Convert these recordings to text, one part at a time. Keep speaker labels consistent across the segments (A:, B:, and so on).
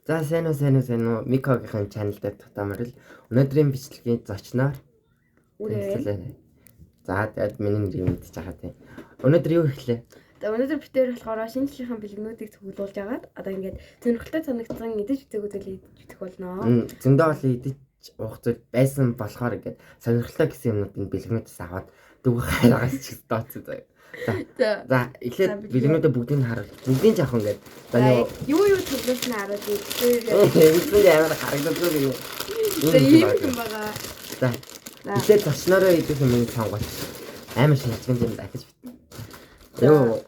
A: За сайн уу. Микогийн channel дээр татамаар л өнөөдрийн бичлэгийн зочноор
B: Үрээ.
A: За тэгээд миний нэрийг мэдчихэж байгаа тийм. Өнөөдөр юу ихлээ?
B: Тэгээ өнөөдөр битээр болохоор шинэ жилийн бэлгнүүдийг цуглуулж агаад одоо ингээд сонирхолтой санагдсан идэж үзэгүүдэл идэх болно.
A: Зөндөө олон идэж уух зүйл байсан болохоор ингээд сонирхолтой гэсэн юмнуудыг бэлгнүүдээс аваад дүүг хайрагаас ч дооцсон заяа. За эхлээд бэлгнүүдээ бүгдийг харуул. Бүгдийг жаах ингээд
B: юу цуглуулснаа харуул.
A: Эцэг амар харагддаг юм.
B: юм байгаа.
A: За эхлээд зочноороо идэх юм сонгоч. Амар шинжлэх юм дахиж бит. Йоо.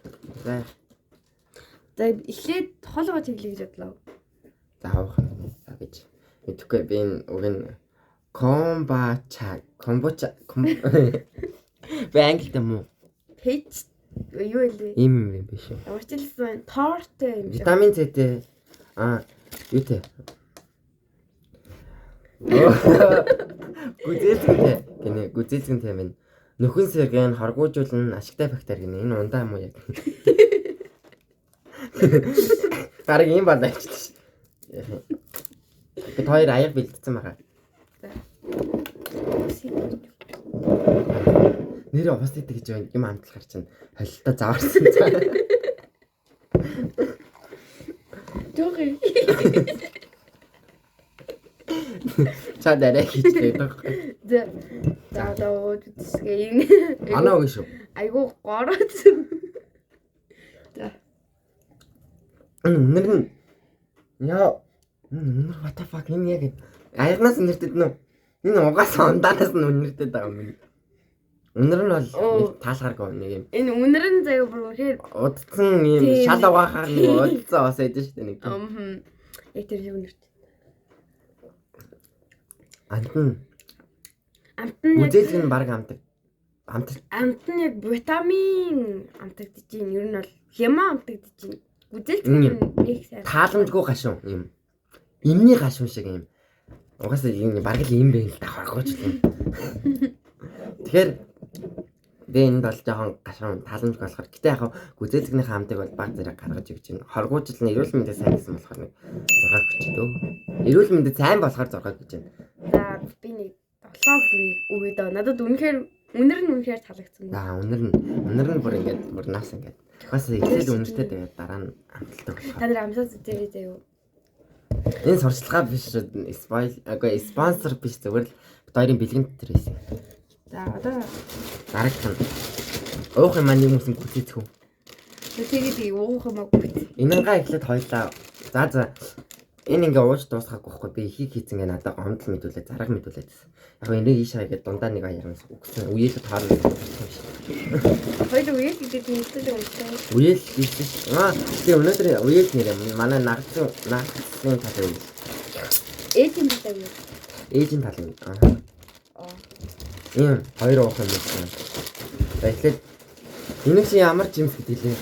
B: За эхлээд хоолгоо чиглэе гэж бодлоо.
A: За авах юм гэж. Мэдхгүй би энэ уг нь комбуча. Би англид юм уу?
B: Печ юу вэ?
A: Им биш үү?
B: Ямар ч хэлсэн торт юм шиг.
A: Витамин С-тэй юутэй. Гүзээлцэнтэй минь нөхөн сэргэн хоргоожуулна ашигтай бактери гинэ. Энэ ундаа юм уу яг? Гараг юм болооч. Бид хоёр аяг бэлдсэн байгаа. Нэр аваас идэх гэж юм амтлахар чинь холилдоо заварсан цаа.
B: Жохи.
A: Чад арай хийчихээ байхгүй.
B: За үсгээ.
A: Анаа гэж шүү.
B: Айгу гороод. За.
A: Нэр нь яа what the fuck энэ яг аягнаас нэртэд нөө. Энэ угаасаа ундаанаас нь үнэртэд байгаа юм. Үнэр нь бол нэг таалгаргүй нэг юм.
B: Энэ үнэр нь заяа бүр үнэхээр
A: удцсан юм шал угаахаар нэг удцсан бас байдаг шүү дээ нэг.
B: Яг тэр юу нэрт.
A: Амтан үзэлг нь баг амтан
B: яг витамин амтагдаж чинь ер нь бол хяма амтагдаж чинь үзэлч нэг сайн
A: тааламжгүй гашуун юм. Имний гашуун шиг юм. Угаасаа юм баг л юм бэ л да хоргоочлаа. Тэгэхээр би энэ бол жоохон гашуун тааламжгүй болохоор гэтээ яг гүзээлгнийхээ хамтыг бол баг зэрэг гаргаж өгч байна. Хоргоожлол нь эрүүл мэндэд сайн гэсэн болохоор нэг 6 гэж дөө. Эрүүл мэндэд сайн болохоор 6 гэж байна.
B: За би нэг 7 өгөөд надад үнэхээр үнэр нь үнэхээр таалагдсан.
A: За үнэр нь бүр ингээд бүр нас ингээд. Бас эхлээд үнэртэй тэгээд дараа нь амталтай болох.
B: Та нар амсаас үзээрэй заяа.
A: Энэ сурчлагаа биш спонсор биш зүгээр л хоёрын бэлгэнд дээр байсан.
B: За одоо
A: дараагт нь уух юм маань юм усан гүцээцэх үү.
B: тэгээд уух юм аа.
A: Энэнгаа эхлээд хоёлаа. За энэ ингээ ууж дуусгаагүй байхгүй би ихийг хийцэн гээ надад гомдол мэдүүлээ зараг мэдүүлээд байсан. Яг энийг ийшээ гэдэг дундаа нэг аярамс өгсөн. Үеэл таарна гэсэн юм шиг.
B: Хоёул үеэл гэдэг нь хэлсэн юм байна.
A: Үеэл гэсэн. Тэгээ өнөөдөр үеэл нэр юм. Манай нагцсан талын үеэл.
B: Ээжийн талын үеэл.
A: Ээжийн талын. Ийм хоёр уух юм байна. За эхлээд энэ чи ямар жимс гэдэг лээ.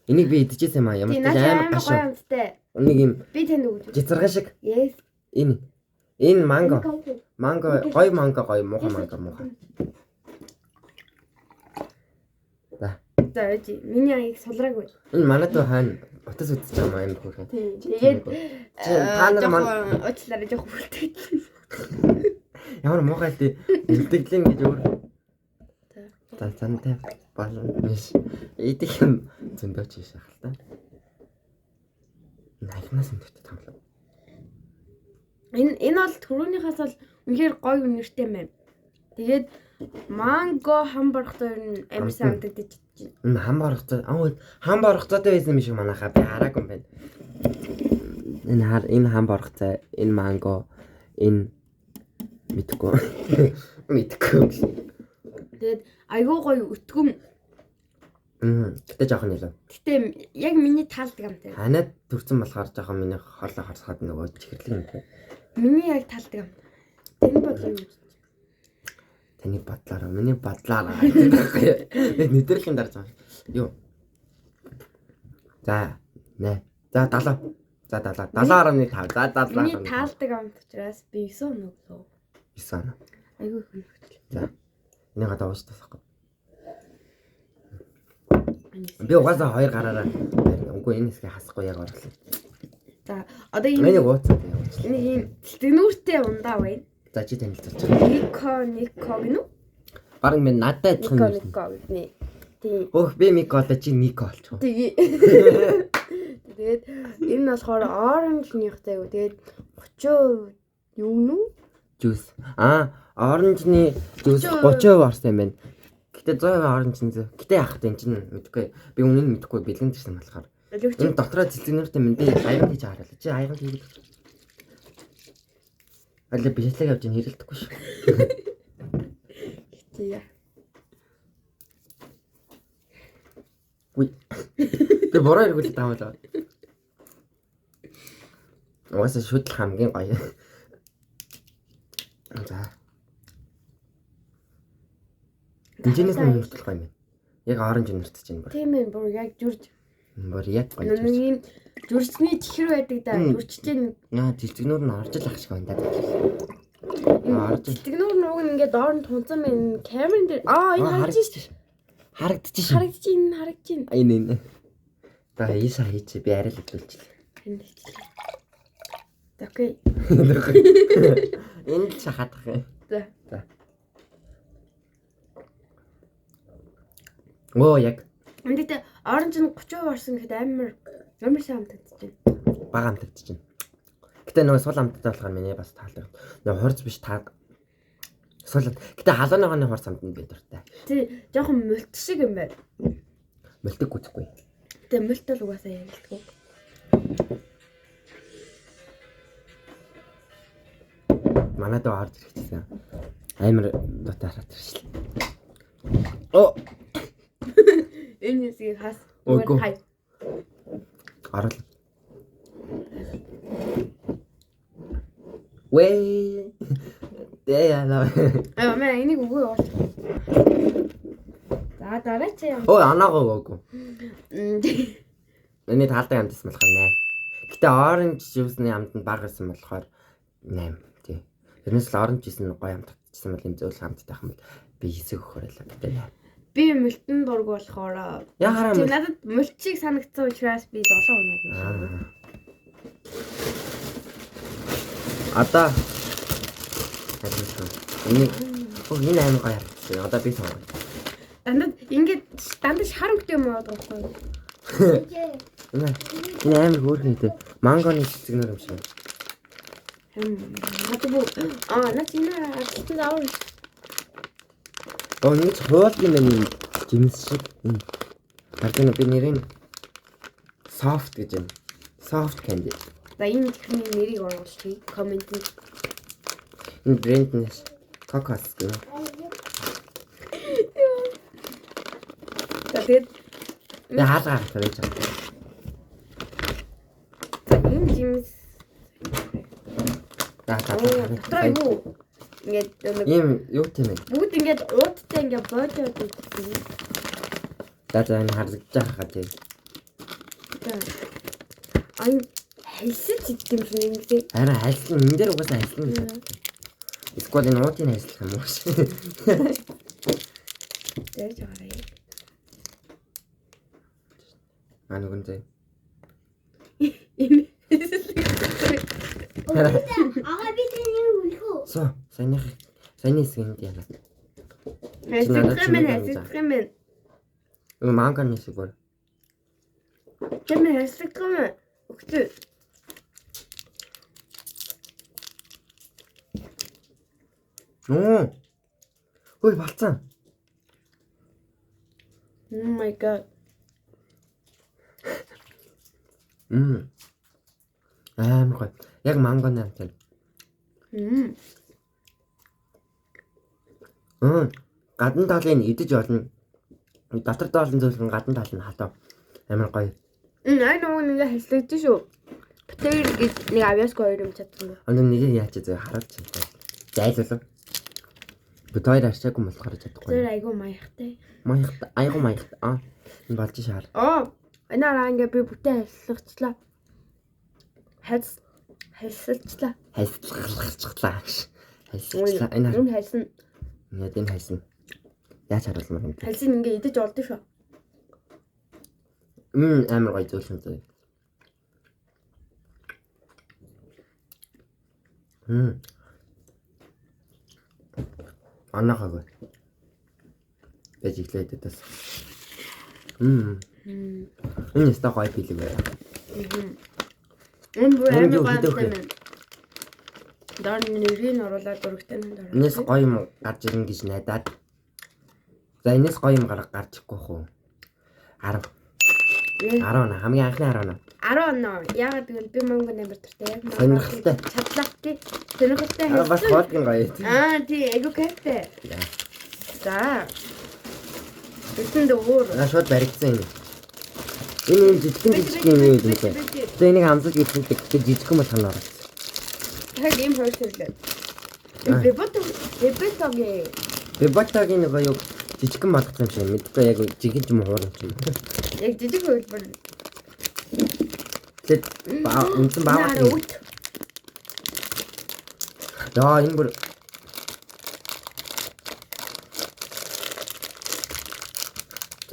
A: Энийг би идчихсэн юм аа. Ямар ч амар гашуун. Нэг юм
B: би танд өгч.
A: Жицарга шиг.
B: Yes.
A: Энэ манго. Гой манго гой муухай манго. За.
B: За миний аяг сулраагүй.
A: Энэ манайд хаана утас үтсэж байгаа юм хөөрхөн.
B: Тэгээд
A: та нар
B: маань уучлаарай жоох бүлтгэж.
A: Ямар муухай л үлдэглэн гэж өөр. За цантай болно. Идэх юм зөндөөч ийш ахал та. Найхнаас өнөртэй тоглоо.
B: Энэ бол түрүүнийхээс бол үнэхээр гоё үнэртэй юм байна. Тэгээд манго хамбаргатай нь амар сайн амтагдаж байна.
A: Хамбаргатай байсан юм шиг манайхаа би хараагүй юм байна. Энэ хамбаргатай, энэ манго, энэ мэдгүй.
B: Тэгээд айгуу гоё өтгөм.
A: Гэтэ жоохон нэлээ.
B: Гэтэ яг миний таалдаг амтай.
A: Ханаад төрсөн болохоор жоохон миний хоолой харсгаад нөгөө чихэрлэг юм.
B: Миний яг таалдаг амтай. Таны бодлоо юу?
A: Таны бодлоо. Миний бодлоо. Нэтрэх юм дарж байгаа. Юу? За 70. За 70.5. За 70.
B: Миний таалдаг амт учраас би 9 өнөглөө.
A: 9.
B: Айгуу их өнөглөө.
A: За. Энийг одоо уус тасахгүй. Би угаасаа хоёр гараараа үгүй энэ хэсгийг хасахгүй яг орлоо.
B: За одоо
A: Миний
B: энэ
A: ууцсан.
B: ийм тэлтгнүүртэй ундаа байна.
A: За чи танилцуулж байгаа.
B: Нико гэнэ үү?
A: Бараг минь надад адилхан.
B: Нико гэнэ. Тийм.
A: Өөх би Мико одоо чи Нико болчихоо.
B: Тэгээ. Тэгээд энэ нь болохоор оранжныхтай юу. Тэгээд 30% юу нү?
A: Жуус. Оранжны жуус 30% орсон юм байна. Гэтэ 100% оранж нэ. Гэтэ яах вэ энэ чинь мэдгүй. Би үнэн нь мэдгүй бэлгэн дэрсэн болохоор. Энэ дотроо цэцгнэртэй минь би аяга хийж харуулаа. Чи аяга хийгээд. Аль бичлэг явж ин хэрэлдэхгүй шүү.
B: Тийм.
A: Үй. Би бороо иргүүл таамаалаа. Угаасаа шүтлэх хамгийн гоё. За. Энд нь нэртэл гоё юм. Яг оранж нэртэж байна бүр.
B: Тийм ээ, бүр яг жүрж.
A: Бүр яг гоё.
B: Нэг юм жүрчний чихэр байдаг да. Жүрчтэй
A: цэцгнүүр нь орж л ах шиг байна да. Орж.
B: тэлтгнүүр нууг нь ингээд доор нь тунцсан байна. Камерын дээр энэ
A: харагдчих.
B: харагдчих.
A: Энэ. За ийшээ хийчих би арай л хөдөлчихлээ.
B: Окей.
A: Энэ л шахадах юм.
B: За.
A: Оо яг.
B: Эндээ оранж нь 30% орсон гэхэд амар сайн амтагдаж байна.
A: Бага амтагдаж байна. Гэтэ нөгөө сул амттай болохоор миний бас таалдаг. Нөгөө хурц биш таг. Сул. Гэтэ халууныхны хурц амтнд би дуртай.
B: Тий, жоохон мөлт шиг юм байна.
A: Мөлтөг гүцэхгүй.
B: Гэтэ мөлт бол угаасаа ярилдаггүй.
A: Манайд орж ирчихсэн. Амар дотор хараад ирсэн. Оо.
B: Энэ хэсгийг хас.
A: Үгүй.
B: Хай.
A: Арал. Вэ. Яна.
B: Маа энийг үгүй орч. За дараач яа.
A: Оо анаагаа. Эний таалдаг амтсан болохоор 8. Гэтэ оранж juice-ны амтнд бага байсан болохоор 8. Тий. Тэрнээс л оранж juice-ны гоё амтсан бол энэ зөвлөх амттай хам би 9 өгөхөөрэй. Гэтэ 8.
B: Би мөлтөн дург болохоор
A: Яхаараа
B: чи надад мөлтчийг санагдсан учраас би 7 өнөг.
A: Одоо энэ амар гоё харагдсан. Одоо би сонь.
B: Дандаа шар өнгөтэй юм аа байхгүй юу?
A: Энэ амар хөөрхөн дээ. Мангоны цэцгнэр юм шиг.
B: Наач энэ алтан заавар.
A: Нэг хоолны нэг жимс шиг. Харин би нэрийг soft гэж байна. Soft candy.
B: За энэ техникийн нэрийг оруулъя. Комментэнд.
A: Энэ брэнднээс Cocos гэх.
B: Тэгээд
A: хаалгаа тавьж байгаа.
B: энэ жимс. Дотроо юу? Ингээд
A: ийм юу тийм ээ.
B: бүгд ингээд уудтай ингээд боожоод үзсэн.
A: За энэ харагдаж байгаа тийм.
B: Айн хэлсэж идэх юм шиг нэг тийм.
A: Арай хайлтсан энэ дээр угаасаа хайлтсан гэж байна. Эсвэл энэ уутын хайслах юм уу?
B: Дэж аваарай.
A: Нүгэн зэ.
B: Энэ
C: Ага би тэнийг үлхүү.
A: Сайн хэсгэнд яана.
B: хэсэг юм.
A: Манганы шиг бүр.
B: Чамд хэсэг юм. Өгтөө.
A: Хөөе болцсон.
B: Oh my god.
A: Амар гоё. Яг мангоны амт юм. Гадна талын идэж олно. Дотор талын зөвлөн гадна тал нь хатаа. Амар гоё.
B: Ай нөгөө нэг хэслэгдэн шүү. Битэр гэж нэг авьяасгүй хоёр юм чадсан.
A: Нэг яач зөө харуулж байна. Зайлуулав. Бид хоёр арчаагүй болохоор чадахгүй.
B: Тэр айгу маягтай.
A: Айгу маягтай. Энэ болж шаар.
B: Энараа ингээ би бүтэн хэлсэлцлаа. Хэлсэлцлаа.
A: Хайслахчлаа.
B: Энэ хайсан.
A: Ингээд энэ хайсан. Яаж харуулмаар юм бэ?
B: Хайсан ингээ идэж олдсон шүү.
A: Амар гоё зөвлөн зөө. Анахаг. Бэж иглээд тас. Энэ яста гой билэг бай.
B: Энэ бүр
A: Энэ
B: амар
A: юу
B: гой
A: хийдэг вэ?
B: юм. Доор нэрийг оруулаад дурагтай нь дараа.
A: Энэс гоё юм гарч ирнэ гэж найдаад. За энэс гоё юм гарч ирэхгүй хөө. 10. 10 хамгийн анхны 10.
B: 10 оноо. Яагаад гэвэл би мөнгө нэмэр дуртай. Яг
A: Сонирхолтой.
B: чадлаатай. Сонирхолтой
A: Бас
B: хэлсэн.
A: хоолгын гоё.
B: Тий, айгу кайфтай. За. Эцэнд өөр.
A: Шууд баригдсан юм. Энэ жижиг юм юу юм бэ? Тэгээ энийг хамсаж ихэхдээ гэхдээ жижигхэн болох нь орсон.
B: Тэгэхээр ийм хоёр төрлөө. Бебетогийн
A: Бебатагийн нэг юу жижигхэн болгосон юм шиг мэдгүй яг жигэн юм хуурна юм.
B: яг жижиг хөлбөр.
A: Тэгээд үнсэн баагаад юм. Яа энэ бүр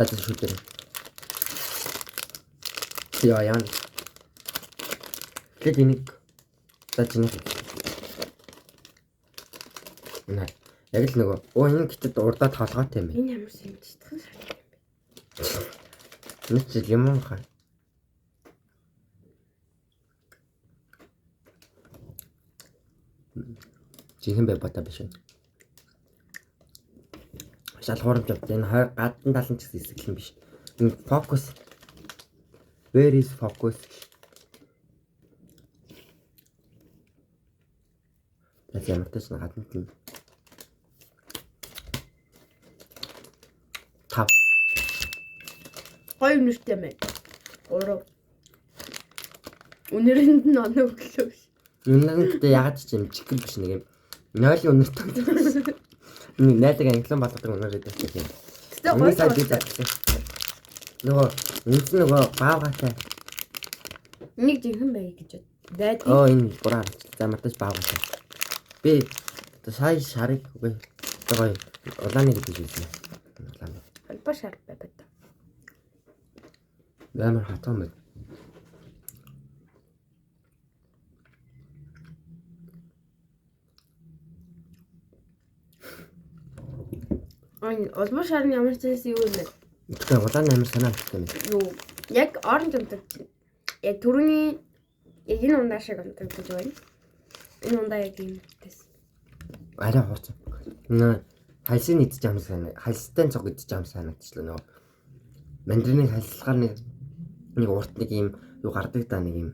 A: That's a shooter. Яа яан. Тэгээд энийг таачна. Наа. Яг л нөгөө энэ гэтэд урдаад толгойтой юм.
B: Энэ ямар юм читхэн шал.
A: Энэ ч юм хаа. Чихэн бата биш. Шалхуурамч явт энэ хой гадна талын ч гэсэн эсгэлэн биш. Энэ фокус. Where is focus? Яг ямар ч гэсэн гадна тийм. Тав.
B: Гоё нэртэй мэй. 3. Үнэрэнд нь оноо өглөө.
A: Үнэндээ ягаад ч юм чигэл биш нэг юм. 0-ийн үнэртэй. Найдаг англиан болгодог үнээр гэдэг юм.
B: Тэ гоё
A: сайд. Нөгөө үнс нөгөө баавгатай.
B: нэг жинхэнэ бай гэж бод.
A: Оо энэ буруу. За матаж баавгатай. Би сая шарыг үгүй. Тэгээ улааны гэж хэлсэн. Улааны.
B: Алба шар бод.
A: Ямар хатан бэ?
B: Алба шарны ямар ч зүйл юу юм бэ?
A: Тэгээ улааны амар санаа хэлсэн юм.
B: Юу яг оранж унтаг. Яг түрүүний яг энэ ундаа шиг унтаг гэж байна. Энэ ундаа яг юм тест.
A: Арай хурц. Нэ хальсын идэж юм санаа. Хальстай цог идэж юм санагдчихлаа нөгөө. Мандарины хальсгаар нэг урт нэг юм юу гардаг да нэг юм.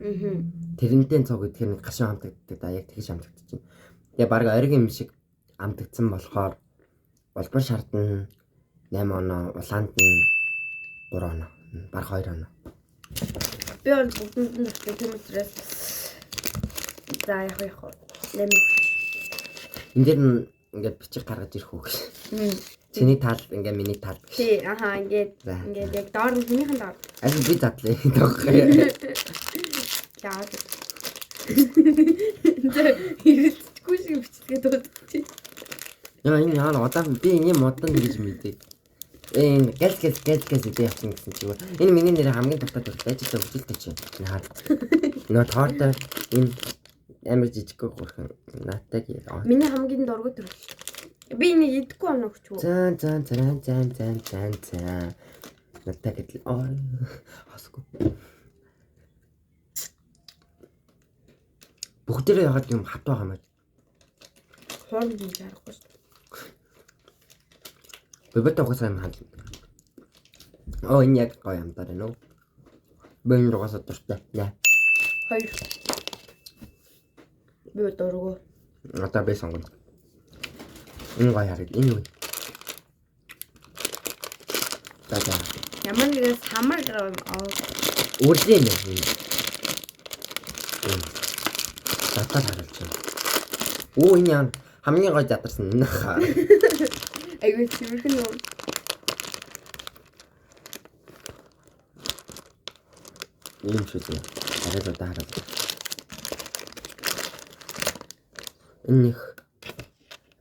A: Тэрнтэй цог идэх нэг гашуун хамтагддаг да яг тэгж хамтагдчихэв. Тэгээ баг ориг юм шиг хамтагдсан болохоор Улбар шардна 8 оноо, улаанд нь 3 оноо, баг 2 оноо.
B: Би бол бүгдэнд нь дуртай тийм учраас за яг яг нэмэх.
A: Энд дээр ингээд бичих гаргаж ирэх үү гэж. Чиний тал ингээд миний тал.
B: Тий, аха ингээд яг доор нь хүнийхэн доор.
A: Аль би задлаа тоохоо.
B: Яа. Ирэлцгүй шиг бичгээ дуудчих.
A: Яа энэ яа удаан би энэ модон гэж мэдээ. Энэ гэл идэх явсан гэсэн чиг. Энэ миний нэр хамгийн дуртай дуртай ажиллаа хөжилтэй чи. Наад. Нөө тоортой энэ амар жижиг гурхан наатаг яа.
B: Миний хамгийн дургуй төр. Би энийг идэхгүй оноо гэж үү.
A: Зан. Наатаг гэдэл. Хасгүй. Бүгдээрээ ягаад юм хат байгаа юм бэ?
B: Хоорн нь жарахгүй шүү.
A: Бебет угсаа юм хаа. Оо энэ яг гоё юм даа нөө. Бэн угсаа дуртай. Яа.
B: 2. Би дургуй.
A: Одоо би сонгоно. Энэ гоё хараг. Энэ юу? За.
B: Ямар нэгэн самар
A: Үрлийн юм. Татаа харуулж байна. Оо энэ яа хамгийн гоё задарсан энэ хаа.
B: Айгуу чимэрхэн юм.
A: Ийм шүү дээ. Арай удаа хараад. Энэ их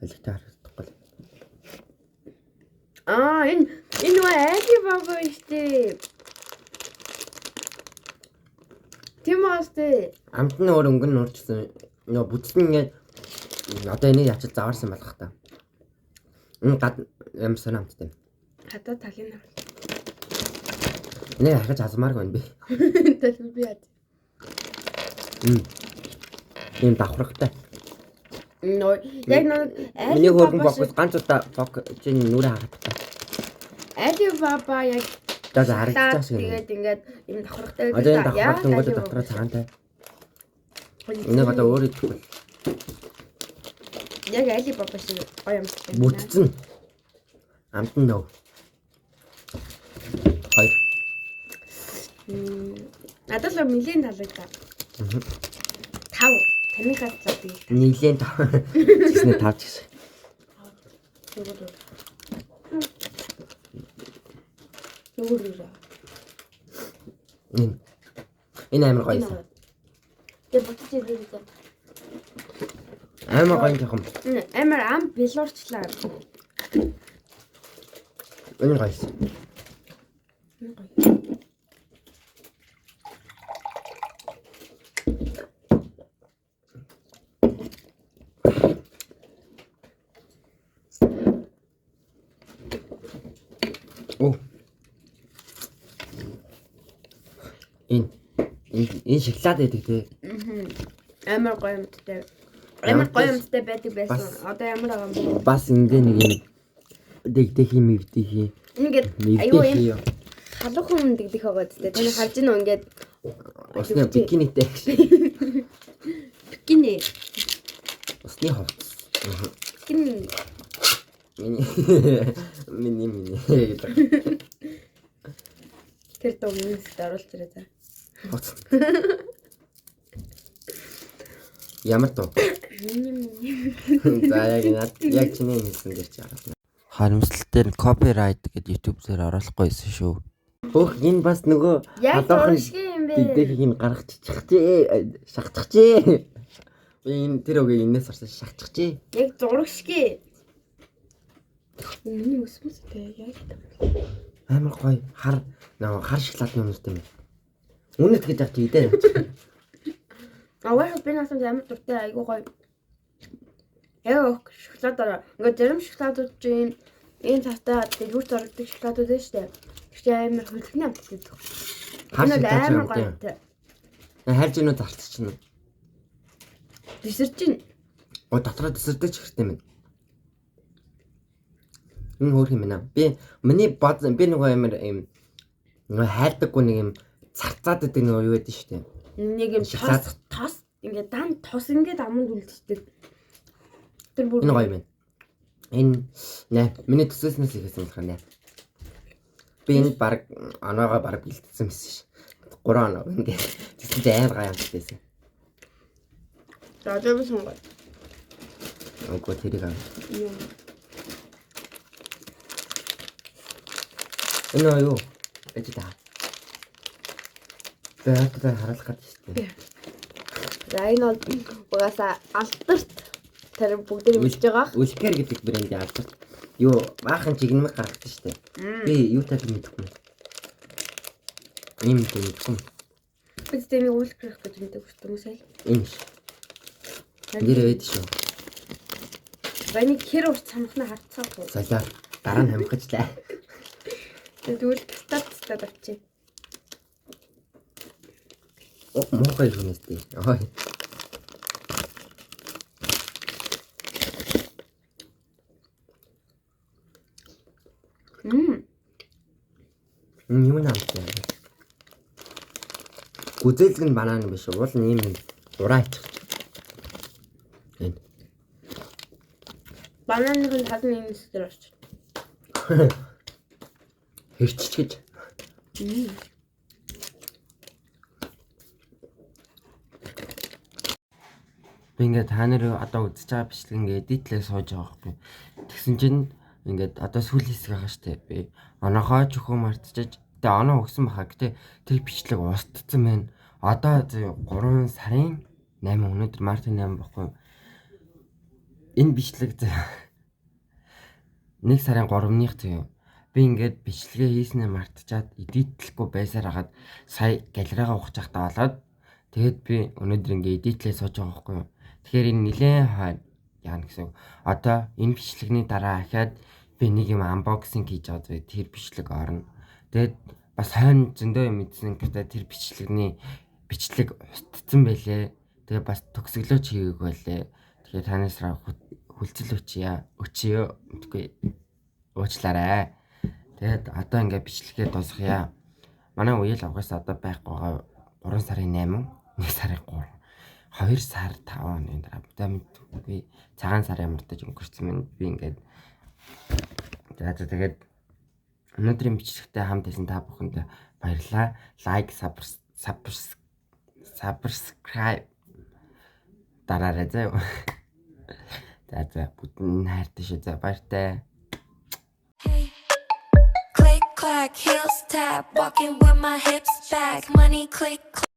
A: электр харагдахгүй.
B: Энэ айги баггүй штэ. Тийм аастай.
A: Амт нь өөр өнгөн нуурчсан. Нөө бүтсэн ингээд Одоо энийг ячил заваарсан болох та. Энэ гад ямар сони амттай.
B: Хадаа талын нар.
A: Энийг ахиж азмааргүй байна би.
B: Тэгэл би яа.
A: Ийм давхрагтай.
B: Нөө яг нэг
A: Миний хөргөн бокс ганц удаа чинь нүрэ хаагадтай.
B: Али баба яг
A: За харагдчихсан шиг.
B: тэгээд ингээд юм давхрагтай
A: Одоо энэ давхрагт өнгөд дотроо цагаантай. Энийг одоо өөр идэхгүй.
B: яг али баба шиг гоё юм байна.
A: Бүтцэн. Амтан нөө. Хоёр.
B: Надад л нэлийн таалагдаа. 5 танихаас л тийм.
A: Нийлэн тав. Чиснэ тавч гэсэн.
B: Нүгүрээ.
A: Энэ амар гоё юм.
B: Тэг бүтэж ирээ.
A: Амар гоё юм.
B: Амар ам билуурчлаа.
A: Энэ гоё юм. Оо. Энэ шоколад байдаг тий.
B: Амар гоё юмтай. Амар гоё юмтай байдаг байсан. Одоо ямар байгаа юм бэ?
A: Бас ингээ нэг юм дэгдэх юм өвдөх юм.
B: Ингээд аюу юм халуухан дэгдэх байгаа гэдэг. Таны харж байна уу ингээд
A: Усны бикинитэй.
B: бикини.
A: Усны хувцас.
B: Бикини.
A: Миний.
B: Тэр доо минийсд оруулж ирээ за.
A: Хувцас. Ямар тоо? За яг чиний хэлсэн дээр чи хараад. Харамсалтай нь копирайт гэдэг YouTube дээр оруулахгүй байсан шүү. Өөх энэ бас нөгөө
B: халуухан шиг юм бэ.
A: дэгдэх юм гаргачихжээ. Шахчихжээ. Би энэ тэр үгээ энэс орсон шахчихжээ.
B: Яг зураг шиг. Миний өсмөстэй яг
A: Амар гоё хар шоколадны үнэтэй юм. Үнэт гэж авч идэ.
B: Аваа би насанд амар дуртай айгуу гоё. Яг шоколадаар ингээд зарим шоколадууд чинь энэ цаатаа дэлгүүрт ордог шоколадууд байна шүү дээ. Тэгвэл амар хөлтний амт гэдэг.
A: Хар
B: амар
A: шоколад.
B: гоё.
A: Хайрж инүү зарцчихна.
B: Дисэр чинь
A: Дотроо дэсэрдэг ч хэрэгтэй юм. Энэ хөөх юм байна. Би нөгөө амар юм нөгөө хайрдаггүй нэг юм царцаад байдаг нөгөө юу байдаг шүү дээ.
B: нэг юм тос ингээд дан тос ингээд аманд үлдчихдэг. Тэр бүр
A: Энэ гоё юм. Энэ нэ миний төсөөснөөс ихсэн болох нэ. Би энэ баг оноогоо баг бэлдсэн байсан ш. 3 оноо ингээд тэгсэн амар гай амтдээсэн.
B: За тэр биш юм гоё.
A: Ого тэрийг аа. Энэ юу? Эцэг та. Бээтэ харуулах гэж байна.
B: За энэ бол угаасаа алдарт тэр бүгд мэдж байгаа.
A: Үлкэр гэдэг брендийн алдарт. Юу баахан чигнэмэг гаргасан шүү дээ. Би юу таг мэдэхгүй. Ийм мэдэхгүй.
B: Би тэнийг үлкэрх гэж мэддэг хүмүүс айл.
A: Энэ ш. Нэр өөд шүү.
B: Баник хэр урт самхна хатцаахгүй.
A: Солиор дараа нь хамгачлаа.
B: Тэгвэл стат авчи.
A: Мохой хүнэстэй. Ой. Юу нэмтэй. Гүзэлэг нь банан биш уул нь ийм ураа ичих. Энэ.
B: Бананыг нь хад нэг нэстэр орч.
A: Хэрчч гэж. Би ингээд та нар одоо үзэж байгаа бичлэг ингээд эдитлээ сууж байгаа байхгүй. Тэгсэн чинь ингээд одоо сүүл хэсэг байгаа штэ. Би оноохоо ч өхөө мартчихаж тэгээ оноо өгсөн баха. Гэтэ тэр бичлэг устцсан байна. Одоо 3 сарын 8 өнөөдөр мартын 8 баггүй. Энэ бичлэг 1 сарын 3-ных зөө. Би ингээд бичлэгээ хийснээр мартчихад эдитлэхгүй байсаар хагаад сая галерегаа ухаж явахдаа болоод тэгээд би өнөөдөр ингээд эдитлээ сууж байгаа байхгүй юу. Тэгэхээр энэ нилээн яана гэсэн. Одоо энэ бичлэгний дараа ахаад би нэг юм unboxing хийж байгаа зүйл тэр бичлэг орно. Тэгээд бас хойно зөндөө юм мэдсэн гэдэг тэр бичлэг устцсан байлээ. Тэгээ бас төгсгөлөө чигээг байлээ. Тэгээ танасраа хүлцэл өчөө үгүй уучлаарай. Тэгээд одоо ингээ бичлэгээ дуусгая. Манай үеэл угаасаа одоо байхгүй 3 сарын 8, 1 сарын 3, 2 сар 5 оны дараа би цагаан сар ямартаж өнгөрсөн минь би ингээд тэгээд өнөөдрийн бичлэгтэй хамт байсан та бүхэнд баярлалаа. Лайк, subscribe дараарай заа. За бүтэн хайртай шүү. За баяртай.
D: Click clack heels tap walking with my hips back money click